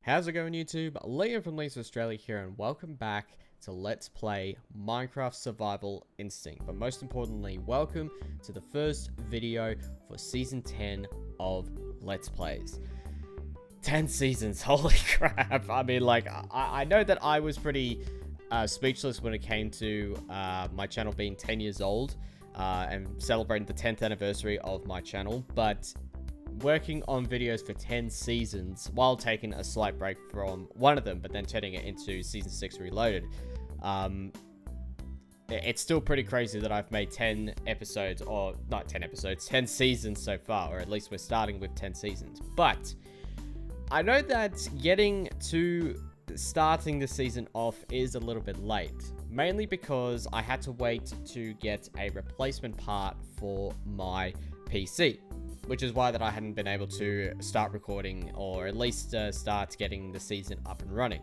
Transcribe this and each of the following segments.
How's it going, YouTube? Liam from Leeds Australia here, and welcome back to Let's Play Minecraft Survival Instinct. But most importantly, welcome to the first video for Season 10 of Let's Plays. 10 seasons, holy crap. I mean, like, I know that I was pretty speechless when it came to my channel being 10 years old and celebrating the 10th anniversary of my channel, but working on videos for 10 seasons while taking a slight break from one of them, but then turning it into Season 6 Reloaded. It's still pretty crazy that I've made 10 episodes, or not 10 episodes, 10 seasons so far, or at least we're starting with 10 seasons. But I know that getting to starting the season off is a little bit late, mainly because I had to wait to get a replacement part for my PC. Which is why that I hadn't been able to start recording, or at least start getting the season up and running.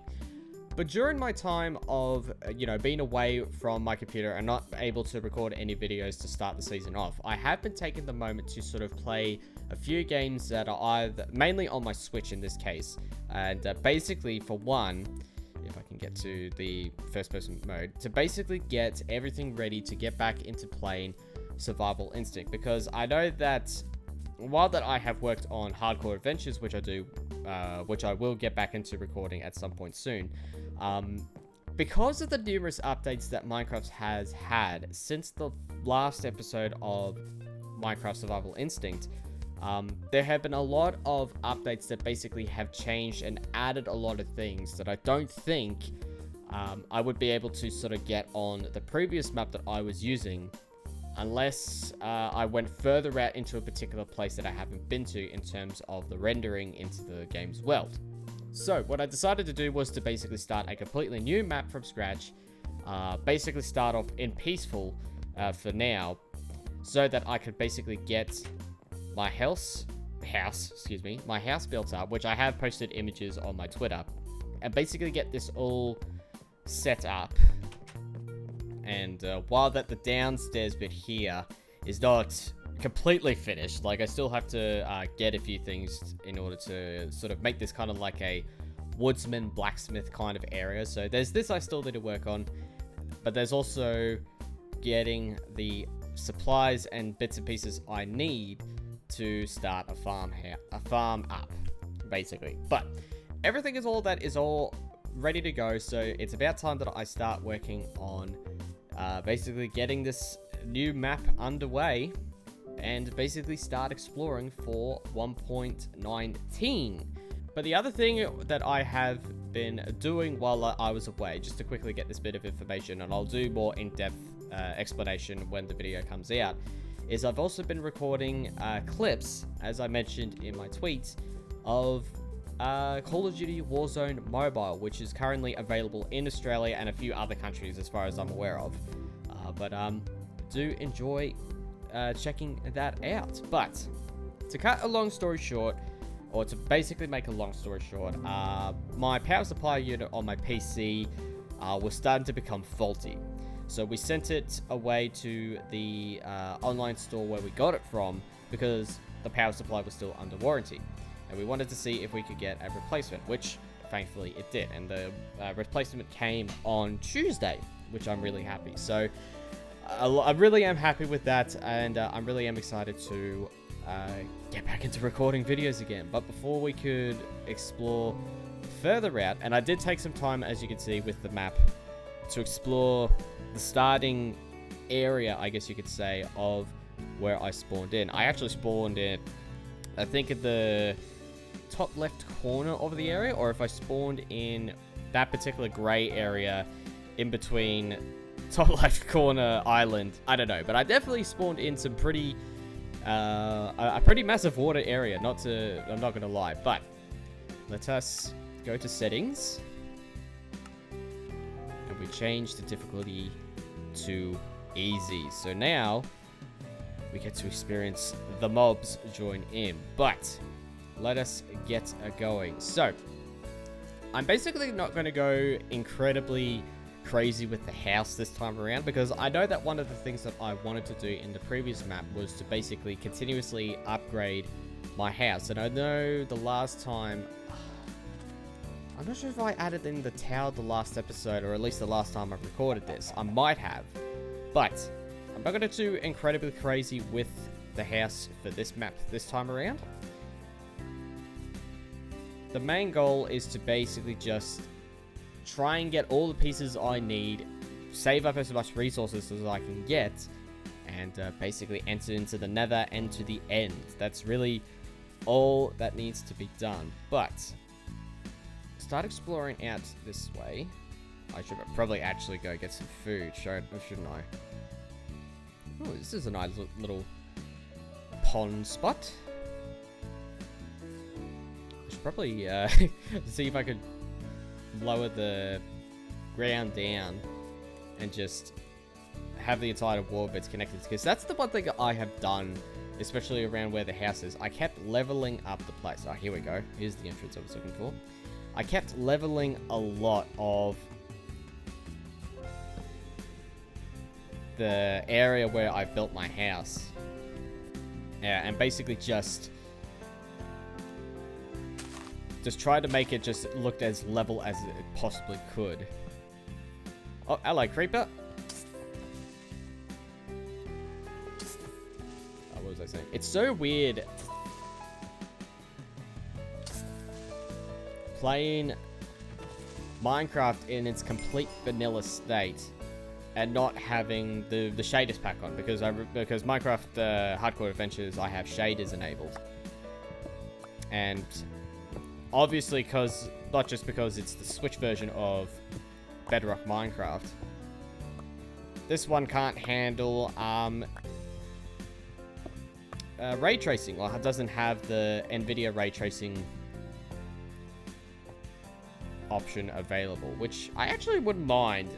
But during my time of, being away from my computer and not able to record any videos to start the season off, I have been taking the moment to sort of play a few games that are either, mainly on my Switch in this case. And basically, for one, if I can get to the first person mode, to basically get everything ready to get back into playing Survival Instinct. Because I know that while that I have worked on Hardcore Adventures, which I will get back into recording at some point soon, because of the numerous updates that Minecraft has had since the last episode of Minecraft Survival Instinct, there have been a lot of updates that basically have changed and added a lot of things that I don't think I would be able to sort of get on the previous map that I was using, unless I went further out into a particular place that I haven't been to in terms of the rendering into the game's world. So what I decided to do was to basically start a completely new map from scratch, basically start off in peaceful for now, so that I could basically get my house built up, which I have posted images on my Twitter, and basically get this all set up. And while that the downstairs bit here is not completely finished, like I still have to get a few things in order to sort of make this kind of like a woodsman blacksmith kind of area. So there's this I still need to work on, but there's also getting the supplies and bits and pieces I need to start a farm up, basically. But everything is all ready to go, so it's about time that I start working on basically getting this new map underway and basically start exploring for 1.19. But the other thing that I have been doing while I was away, just to quickly get this bit of information, and I'll do more in-depth explanation when the video comes out, is I've also been recording clips, as I mentioned in my tweets, of Call of Duty Warzone Mobile, which is currently available in Australia and a few other countries as far as I'm aware of. But do enjoy checking that out. But to cut a long story short, or to basically make a long story short, my power supply unit on my PC was starting to become faulty. So we sent it away to the online store where we got it from, because the power supply was still under warranty. And we wanted to see if we could get a replacement, which thankfully it did. And the replacement came on Tuesday, which I'm really happy. So I really am happy with that, and I really am excited to get back into recording videos again. But before we could explore further out, and I did take some time, as you can see with the map, to explore the starting area, I guess you could say, of where I spawned in. I actually spawned in, I think, at the top left corner of the area, or if I spawned in that particular gray area in between top left corner island, I don't know, but I definitely spawned in some pretty a pretty massive water area, I'm not gonna lie. But let us go to settings, and we change the difficulty to easy. So now we get to experience the mobs join in. But let us get going. So I'm basically not going to go incredibly crazy with the house this time around, because I know that one of the things that I wanted to do in the previous map was to basically continuously upgrade my house. And I know the last time... I'm not sure if I added in the tower the last episode, or at least the last time I recorded this. I might have. But I'm not going to do incredibly crazy with the house for this map this time around. The main goal is to basically just try and get all the pieces I need, save up as much resources as I can get, and basically enter into the nether and to the end. That's really all that needs to be done. But start exploring out this way. I should probably actually go get some food, shouldn't I? Oh, this is a nice little pond spot. I should probably see if I could lower the ground down and just have the entire wall bits connected, because that's the one thing I have done, especially around where the house is. I kept leveling up the place. Oh, here we go. Here's the entrance I was looking for. I kept leveling a lot of the area where I built my house. Yeah, and basically just tried to make it just look as level as it possibly could. Oh, hello, creeper. Oh, what was I saying? It's so weird playing Minecraft in its complete vanilla state and not having the shaders pack on, because Minecraft Hardcore Adventures, I have shaders enabled. And obviously, not just because it's the Switch version of Bedrock Minecraft, this one can't handle ray tracing, or it doesn't have the NVIDIA ray tracing option available, which I actually wouldn't mind.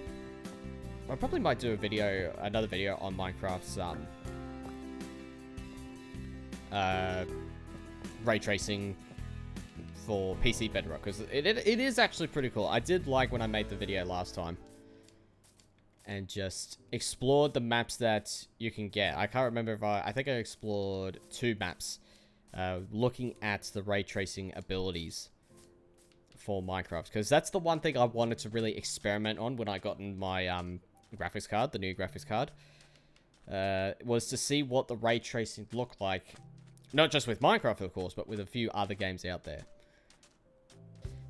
I probably might do another video on Minecraft's ray tracing for PC Bedrock, because it is actually pretty cool. I did like when I made the video last time and just explored the maps that you can get. I can't remember if I think I explored 2 maps looking at the ray tracing abilities for Minecraft, because that's the one thing I wanted to really experiment on when I got in my graphics card, the new graphics card, was to see what the ray tracing looked like, not just with Minecraft, of course, but with a few other games out there.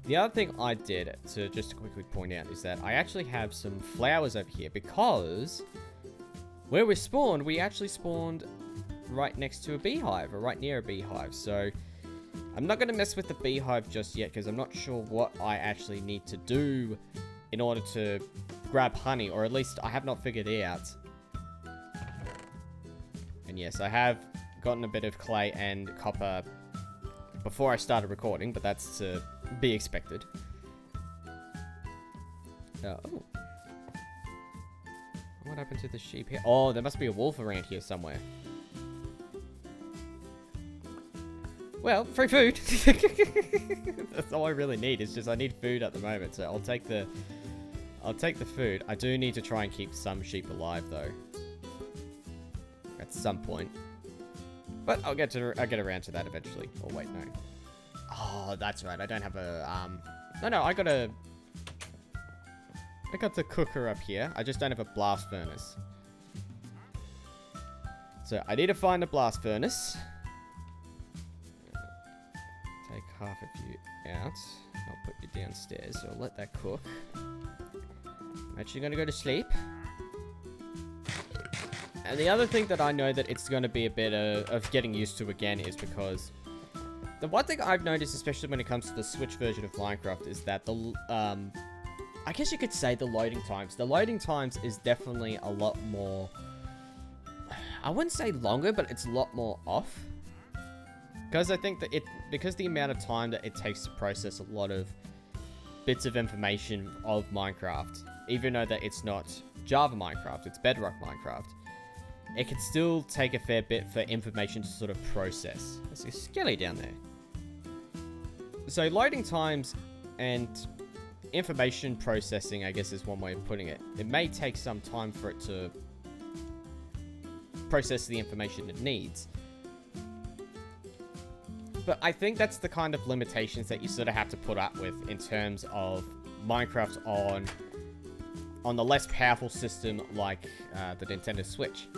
The other thing I did, to just quickly point out, is that I actually have some flowers over here, because where we spawned, we actually spawned right next to a beehive, or right near a beehive, so I'm not going to mess with the beehive just yet, because I'm not sure what I actually need to do in order to grab honey, or at least I have not figured it out. And yes, I have gotten a bit of clay and copper before I started recording, but that's to be expected. Oh. What happened to the sheep here? Oh, there must be a wolf around here somewhere. Well, free food. That's all I really need. It's just I need food at the moment, so I'll take the food. I do need to try and keep some sheep alive though, at some point. But I'll get around to that eventually. Oh wait, no. Oh, that's right. I don't have a No, I got the cooker up here. I just don't have a blast furnace. So I need to find a blast furnace. Take half of you out. I'll put you downstairs, so I'll let that cook. I'm actually going to go to sleep. And the other thing that I know that it's going to be a bit of getting used to again is because the one thing I've noticed, especially when it comes to the Switch version of Minecraft, is that I guess you could say the loading times. The loading times is definitely a lot more, I wouldn't say longer, but it's a lot more off. Because I think that because the amount of time that it takes to process a lot of bits of information of Minecraft, even though that it's not Java Minecraft, it's Bedrock Minecraft, it can still take a fair bit for information to sort of process. There's a skelly down there. So loading times and information processing, I guess is one way of putting it. It may take some time for it to process the information it needs. But I think that's the kind of limitations that you sort of have to put up with in terms of Minecraft on the less powerful system like the Nintendo Switch.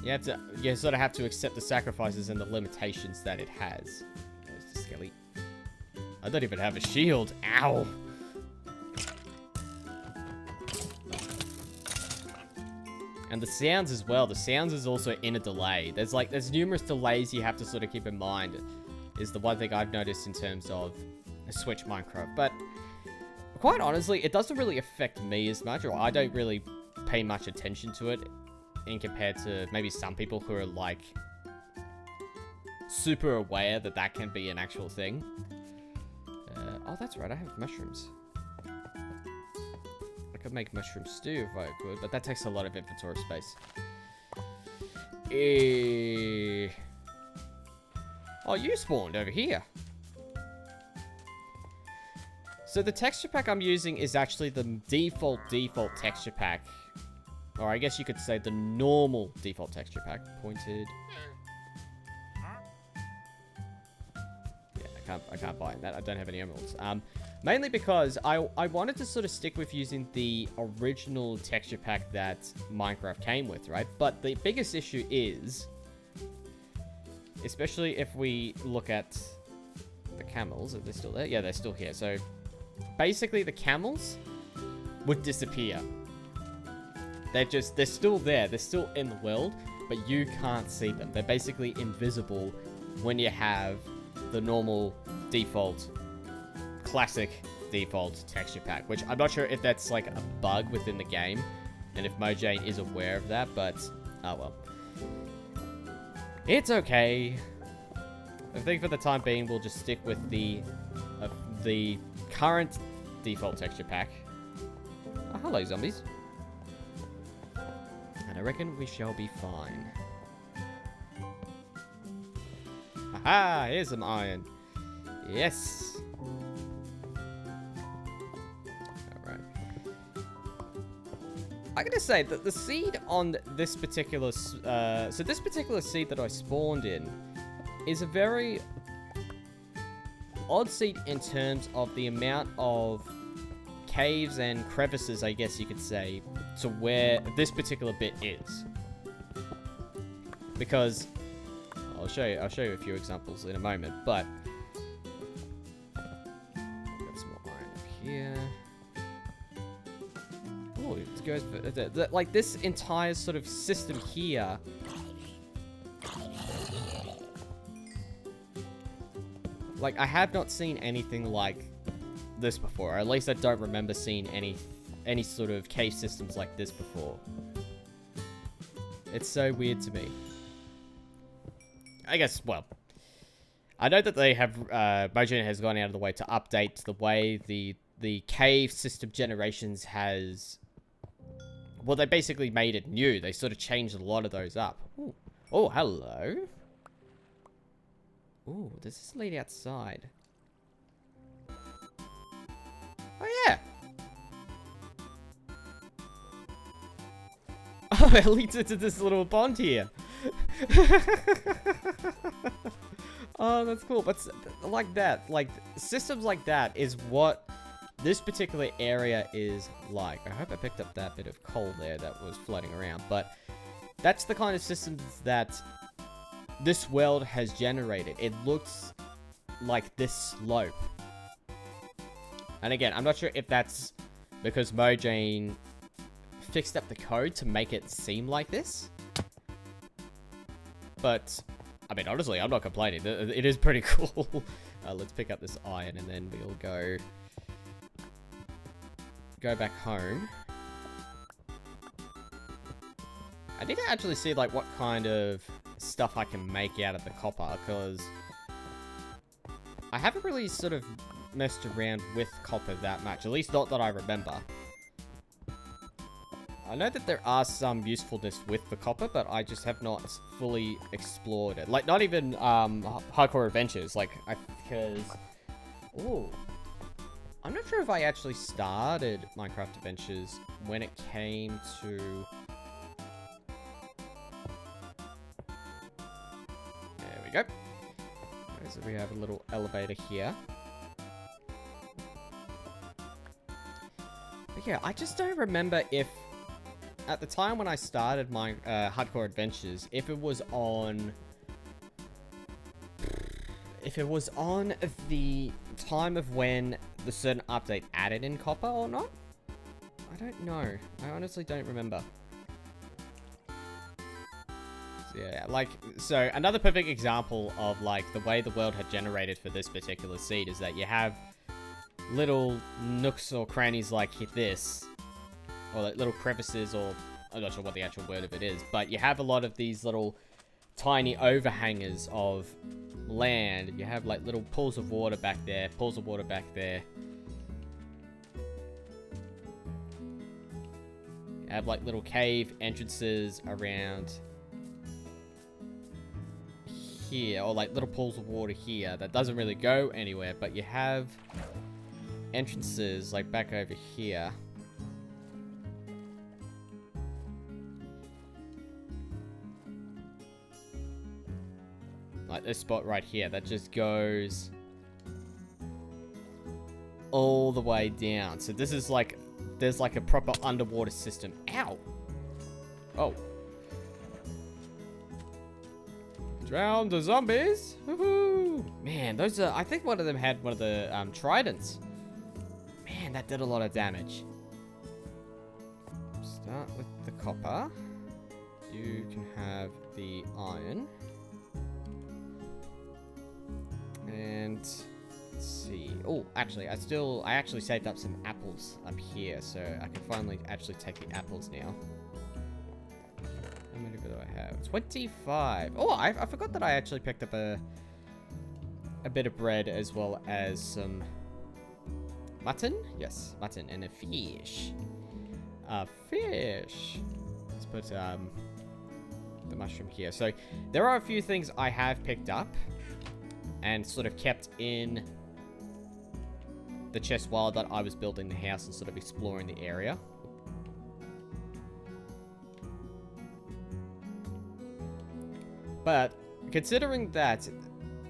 You sort of have to accept the sacrifices and the limitations that it has. There's the skelly. I don't even have a shield. Ow! And the sounds as well. The sounds is also in a delay. There's numerous delays you have to sort of keep in mind. Is the one thing I've noticed in terms of Switch Minecraft. But quite honestly, it doesn't really affect me as much, or I don't really pay much attention to it in compared to maybe some people who are like super aware that that can be an actual thing. Oh, that's right. I have mushrooms. I could make mushroom stew if I could, but that takes a lot of inventory space. Oh, you spawned over here. So the texture pack I'm using is actually the default texture pack. Or I guess you could say the normal default texture pack. Pointed. Yeah, I can't buy that. I don't have any emeralds. Mainly because I wanted to sort of stick with using the original texture pack that Minecraft came with, right? But the biggest issue is, especially if we look at the camels, are they still there? Yeah, they're still here. So basically the camels would disappear. They're still there. They're still in the world, but you can't see them. They're basically invisible when you have the normal default, classic default texture pack, which I'm not sure if that's like a bug within the game and if Mojang is aware of that, but oh well. It's okay. I think for the time being, we'll just stick with the current default texture pack. Oh, hello, zombies. And I reckon we shall be fine. Haha, here's some iron. Yes. Alright. I gotta say that the seed on this particular... so this particular seed that I spawned in is a very odd seed in terms of the amount of caves and crevices, I guess you could say, to where this particular bit is. Because I'll show you a few examples in a moment, but got some more iron up here. Oh, it goes like this entire sort of system here. Like, I have not seen anything like this before. Or at least I don't remember seeing any sort of cave systems like this before. It's so weird to me. I guess, well, I know that they have, Mojang has gone out of the way to update the way the cave system generations has, well, they basically made it new. They sort of changed a lot of those up. Ooh. Oh, hello. Ooh, does this lead outside? Oh, yeah. Oh, it leads into this little pond here. Oh, that's cool. But like that, like systems like that is what this particular area is like. I hope I picked up that bit of coal there that was floating around. But that's the kind of systems that this world has generated. It looks like this slope. And again, I'm not sure if that's because Mojang fixed up the code to make it seem like this. But, I mean, honestly, I'm not complaining. It is pretty cool. Let's pick up this iron and then we'll go back home. I need to actually see, like, what kind of stuff I can make out of the copper, because I haven't really sort of messed around with copper that much, at least not that I remember. I know that there are some usefulness with the copper, but I just have not fully explored it. Like, not even Hardcore Adventures, like, because... Ooh. I'm not sure if I actually started Minecraft Adventures when it came to... we go. Okay, so we have a little elevator here. But yeah, I just don't remember if, at the time when I started my Hardcore Adventures, if it was on the time of when the certain update added in Copper or not. I don't know. I honestly don't remember. So, yeah, like, so another perfect example of like the way the world had generated for this particular seed is that you have little nooks or crannies like this, or like little crevices, or I'm not sure what the actual word of it is, but you have a lot of these little tiny overhangers of land. You have like little pools of water back there, pools of water back there. You have like little cave entrances around here, or like little pools of water here that doesn't really go anywhere, but you have entrances like back over here. Like this spot right here that just goes all the way down. So this is like, there's like a proper underwater system. Ow! Oh. Drown the zombies! Woohoo! Man, those are, I think one of them had one of the tridents. Man, that did a lot of damage. Start with the copper. You can have the iron. And let's see. Oh, actually, I actually saved up some apples up here, so I can finally actually take the apples now. How many do I have? 25. Oh, I forgot that I actually picked up a bit of bread as well as some mutton. Yes, mutton and a fish. A fish. Let's put the mushroom here. So there are a few things I have picked up and sort of kept in the chest while that I was building the house and sort of exploring the area. But considering that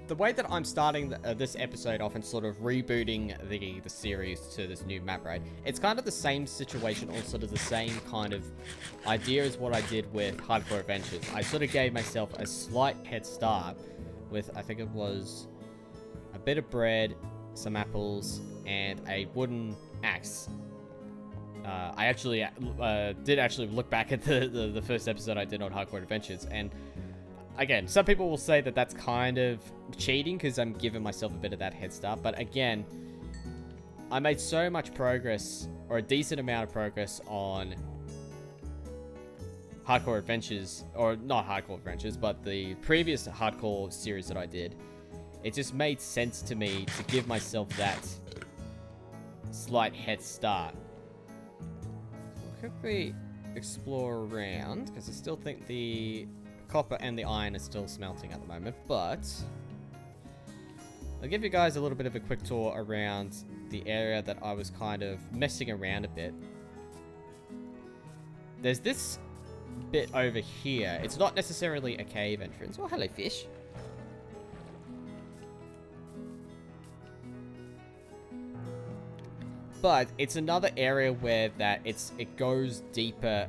the way that I'm starting this episode off and sort of rebooting the series to this new map raid, it's kind of the same situation, or sort of the same kind of idea as what I did with Hardcore Adventures. I sort of gave myself a slight head start with, I think it was a bit of bread, some apples, and a wooden axe. I actually did look back at the first episode I did on Hardcore Adventures, and again, some people will say that that's kind of cheating because I'm giving myself a bit of that head start, but again, I made so much progress, or a decent amount of progress, on Hardcore Adventures, or not Hardcore Adventures, but the previous Hardcore series that I did. It just made sense to me to give myself that slight head start. We'll quickly explore around, because I still think the copper and the iron is still smelting at the moment, but I'll give you guys a little bit of a quick tour around the area that I was kind of messing around a bit. There's this bit over here. It's not necessarily a cave entrance. Oh, hello, fish. But it's another area where that it goes deeper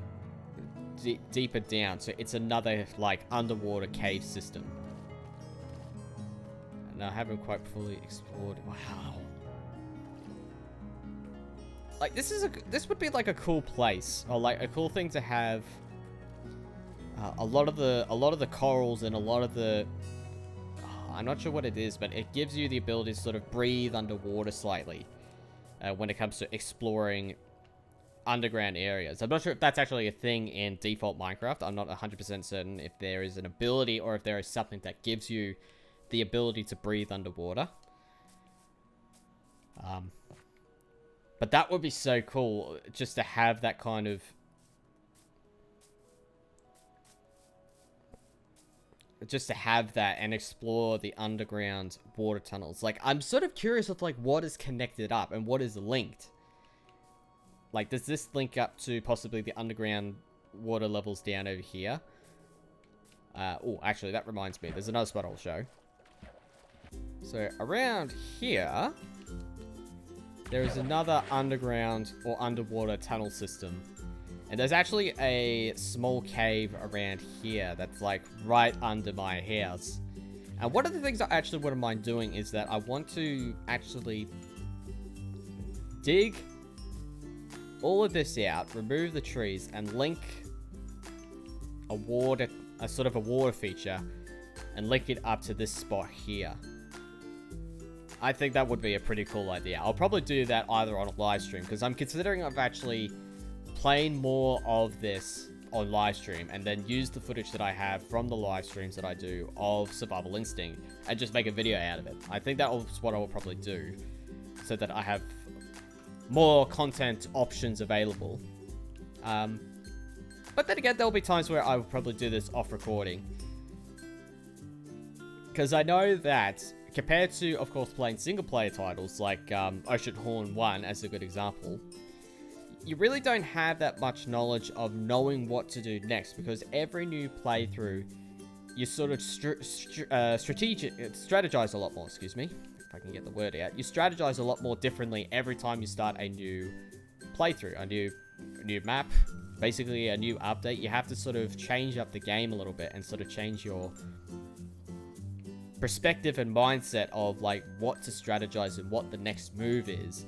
down. So it's another like underwater cave system. And I haven't quite fully explored. Wow. Like this would be like a cool place, or like a cool thing to have. A lot of the corals and a lot of the, I'm not sure what it is, but it gives you the ability to sort of breathe underwater slightly when it comes to exploring underground areas. I'm not sure if that's actually a thing in default Minecraft. I'm not 100% certain if there is an ability or if there is something that gives you the ability to breathe underwater. But that would be so cool, just to have that kind of, just to have that and explore the underground water tunnels. Like, I'm sort of curious with like what is connected up and what is linked. Like, does this link up to possibly the underground water levels down over here? Oh, actually, that reminds me. There's another spot I'll show. So, around here, there is another underground or underwater tunnel system. And there's actually a small cave around here that's like right under my house. And one of the things I actually wouldn't mind doing is that I want to actually dig all of this out, remove the trees, and link a sort of a water feature, and link it up to this spot here. I think that would be a pretty cool idea. I'll probably do that either on a live stream, because I'm considering of actually playing more of this on live stream, and then use the footage that I have from the live streams that I do of Survival Instinct, and just make a video out of it. I think that was what I will probably do, so that I have more content options available. But then again, there'll be times where I will probably do this off recording. Because I know that, compared to, of course, playing single-player titles like Oceanhorn 1 as a good example, you really don't have that much knowledge of knowing what to do next, because every new playthrough, you sort of strategize a lot more, excuse me, if I can get the word out. You strategize a lot more differently every time you start a new playthrough, a new map, basically a new update. You have to sort of change up the game a little bit and sort of change your perspective and mindset of like what to strategize and what the next move is.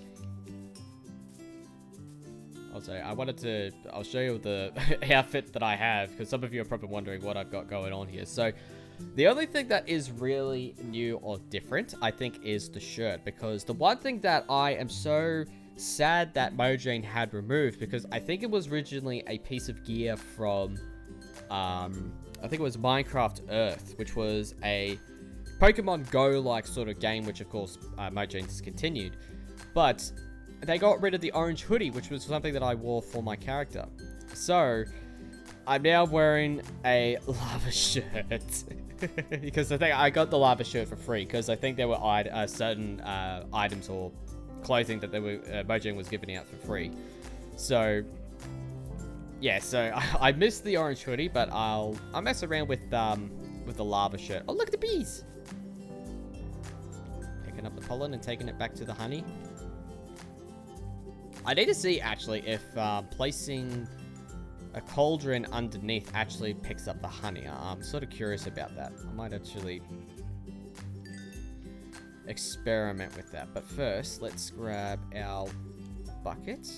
Also, I'll show you the outfit that I have, because some of you are probably wondering what I've got going on here. So, the only thing that is really new or different, I think, is the shirt. Because the one thing that I am so sad that Mojang had removed, because I think it was originally a piece of gear from, I think it was Minecraft Earth, which was a Pokemon Go-like sort of game, which of course Mojang discontinued. But they got rid of the orange hoodie, which was something that I wore for my character. So, I'm now wearing a lava shirt. Because I think I got the lava shirt for free, because I think there were certain items or clothing that Mojang was giving out for free. So, yeah, so I missed the orange hoodie, but I'll mess around with the lava shirt. Oh, look at the bees! Picking up the pollen and taking it back to the honey. I need to see, actually, if placing a cauldron underneath actually picks up the honey. I'm sort of curious about that. I might actually experiment with that. But first, let's grab our bucket.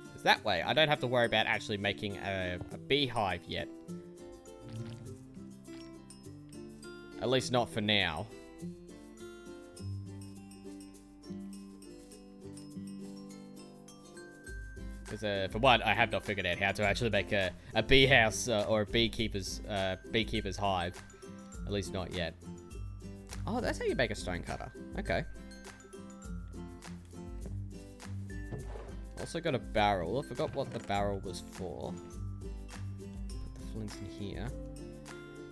Because that way, I don't have to worry about actually making a beehive yet. At least not for now. Because for one, I have not figured out how to actually make a bee house or a beekeeper's hive. At least not yet. Oh, that's how you make a stone cutter. Okay. Also got a barrel. I forgot what the barrel was for. Put the flint in here.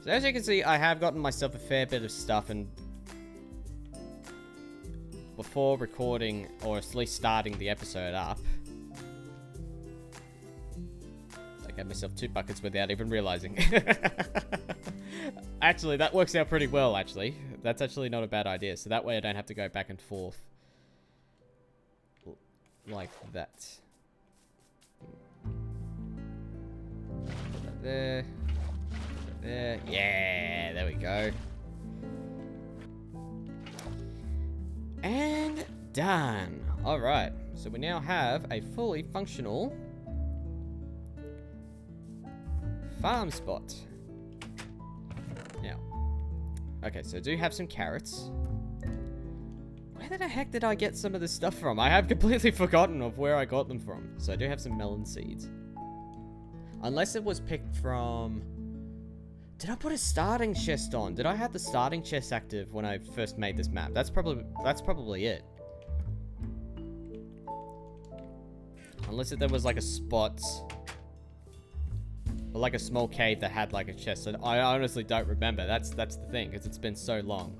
So as you can see, I have gotten myself a fair bit of stuff, and before recording, or at least starting the episode up, I gave myself 2 buckets without even realizing. Actually, that works out pretty well, actually. That's actually not a bad idea. So that way I don't have to go back and forth. Like that. Put that there. Put that there. Yeah, there we go. And done. Alright, so we now have a fully functional farm spot. Now, okay, so I do have some carrots. Where the heck did I get some of this stuff from? I have completely forgotten of where I got them from. So I do have some melon seeds. Unless it was picked from... Did I put a starting chest on? Did I have the starting chest active when I first made this map? That's probably it. Unless there was like a spot... Or like a small cave that had like a chest. So I honestly don't remember. That's the thing, because it's been so long.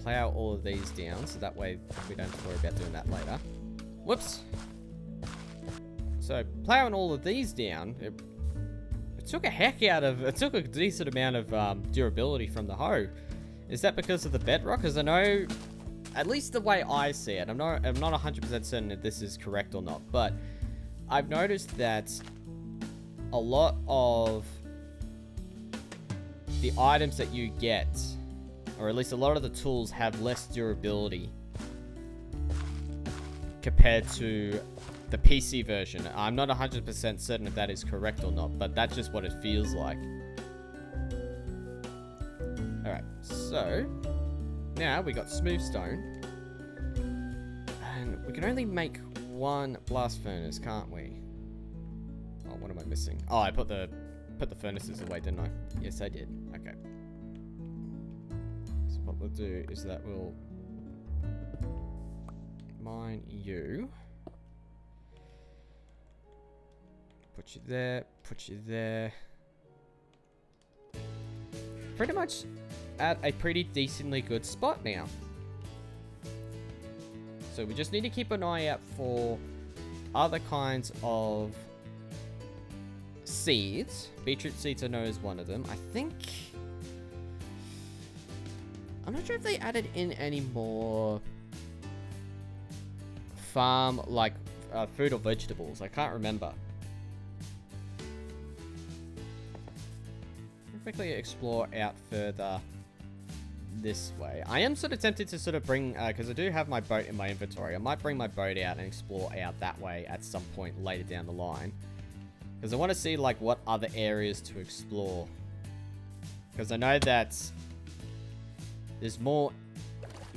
Plow all of these down, so that way we don't have to worry about doing that later. Whoops. So plowing all of these down, it took it took a decent amount of durability from the hoe. Is that because of the bedrock? Because I know, at least the way I see it, I'm not 100% certain if this is correct or not, but I've noticed that a lot of the items that you get, or at least a lot of the tools, have less durability compared to the PC version. I'm not 100% certain if that is correct or not, but that's just what it feels like. Alright, so now we got smooth stone. And we can only make one blast furnace, can't we? Oh, what am I missing? Oh, I put the furnaces away, didn't I? Yes, I did. Okay. So what we'll do is that we'll mine you. Put you there, put you there. Pretty much at a pretty decently good spot now. So we just need to keep an eye out for other kinds of seeds. Beetroot seeds I know is one of them. I think... I'm not sure if they added in any more farm, like, fruit or vegetables. I can't remember. Quickly explore out further this way. I am sort of tempted to sort of bring, because I do have my boat in my inventory, I might bring my boat out and explore out that way at some point later down the line. Because I want to see, like, what other areas to explore. Because I know that there's more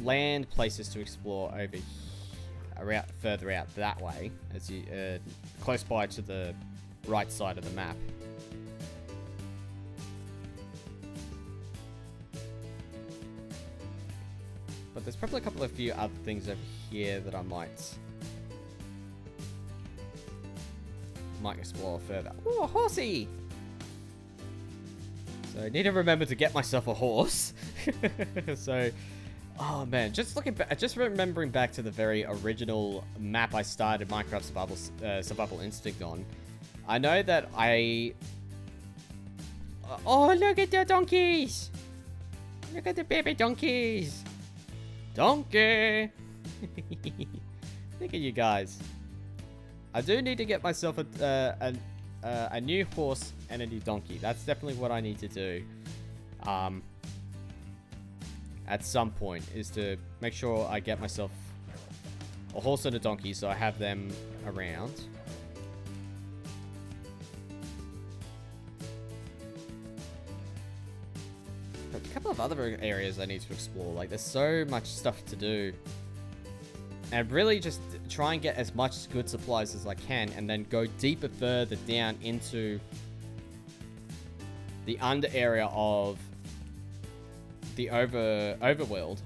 land places to explore over here, further out that way, as you, close by to the right side of the map. But there's probably a few other things over here that I might explore further. Ooh, a horsey! So I need to remember to get myself a horse. So, oh man, just remembering back to the very original map I started Minecraft Survival Instinct on. I know that oh, look at the donkeys! Look at the baby donkeys! Donkey! Look at you guys. I do need to get myself a new horse and a new donkey. That's definitely what I need to do. At some point, is to make sure I get myself a horse and a donkey so I have them around. A couple of other areas I need to explore. Like, there's so much stuff to do. And really just try and get as much good supplies as I can, and then go deeper further down into the under area of the overworld.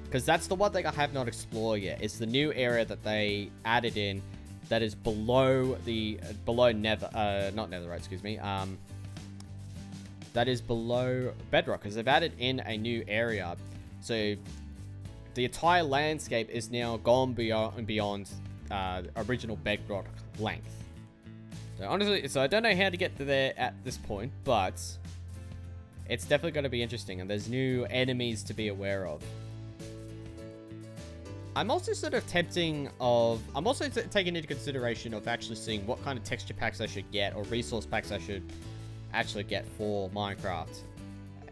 Because that's the one thing I have not explored yet. It's the new area that they added in that is below not netherite, excuse me. That is below bedrock, because they've added in a new area. So the entire landscape is now gone beyond original bedrock length. So honestly, I don't know how to get to there at this point, but it's definitely going to be interesting, and there's new enemies to be aware of. I'm also sort of taking into consideration of actually seeing what kind of texture packs I should get, or resource packs I should actually get for Minecraft,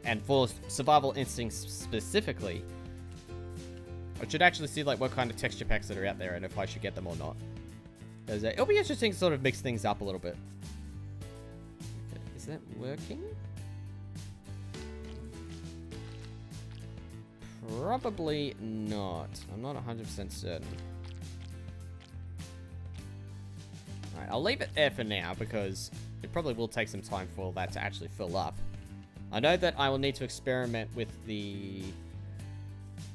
and for Survival Instinct specifically. I should actually see like what kind of texture packs that are out there and if I should get them or not. Because it'll be interesting to sort of mix things up a little bit. Okay, is that working? Probably not. I'm not 100% certain. Alright, I'll leave it there for now because it probably will take some time for that to actually fill up. I know that I will need to experiment with the...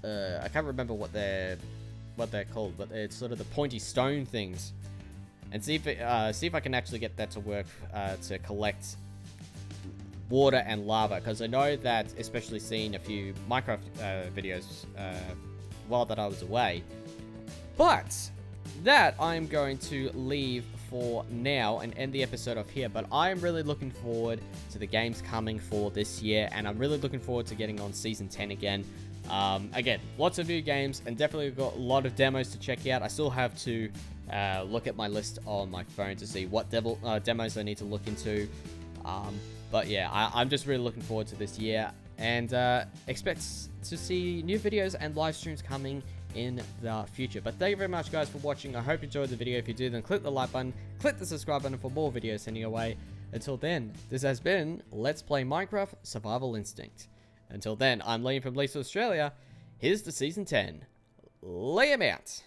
I can't remember what they're called, but it's sort of the pointy stone things. And see if I can actually get that to work to collect water and lava. Because I know that, especially seeing a few Minecraft videos while that I was away. But that, I'm going to leave for now and end the episode off here. But I am really looking forward to the games coming for this year, and I'm really looking forward to getting on Season 10 again. Again, lots of new games, and definitely got a lot of demos to check out. I still have to look at my list on my phone to see what demos I need to look into. But yeah, I'm just really looking forward to this year, and expect to see new videos and live streams coming in the future. But thank you very much, guys, for watching. I hope you enjoyed the video. If you do, then click the like button, click the subscribe button for more videos sending your way. Until then, this has been Let's Play Minecraft Survival Instinct. Until then, I'm Liam from Lisa Australia. Here's to Season 10. Lay 'em out.